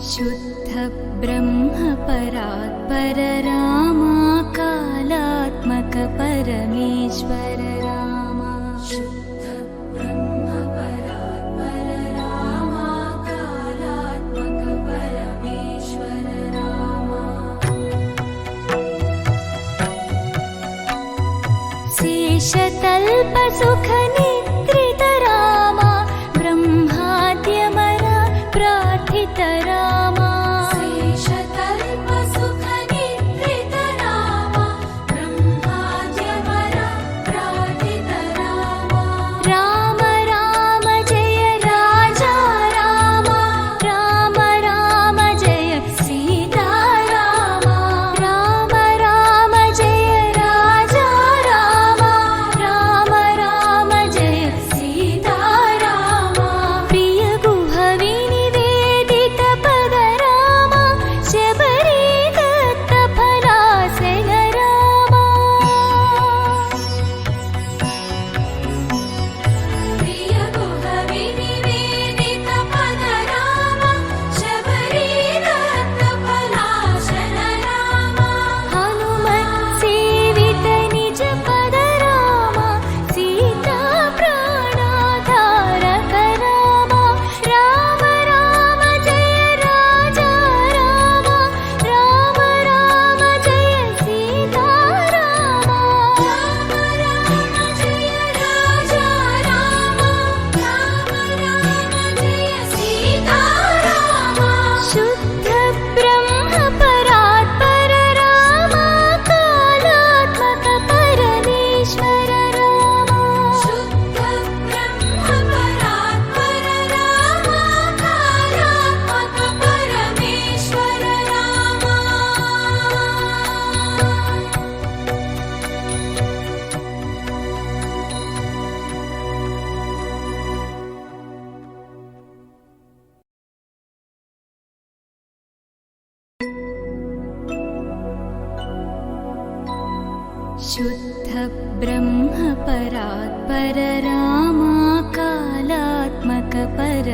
शुद्ध ब्रह्म परात्पर रामा कालात्मक परमेश्वर रामा। शुद्ध ब्रह्म परात्पर रामा कालात्मक परमेश्वर रामा। शेषतल्प सुख निद्रित रामा ब्रह्माद्यमर प्रार्थित रामा। शेषतल्प सुख निद्रित रामा ब्रह्माद्यमर प्रार्थित रामा। राम राम जय राजा रामा, राम राम जय सीता रामा। राम राम जय राजा रामा, राम राम जय सीता रामा। प्रिय गुहवि निवेदित पद रामा, शबरी दत्त फलासन रामा। प्रिय गुहवि निवेदित पद रामा, शबरी दत्त फलासन रामा। हनुमत् सेवित निज पद रामा, सीता प्राणाधारक रामा। राम राम जय राजा रामा, राम राम जय सीता रामा। राम राम जय राजा रामा, राम राम जय सीता रामा। शुद्ध ब्रह्म परात्पर रामा कालात्मक परमेश्वर रामा। शुद्ध ब्रह्म परात्पर रामा कालात्मक परमेश्वर रामा। शुद्ध ब्रह्म परात्पर रामा कालात्मक पर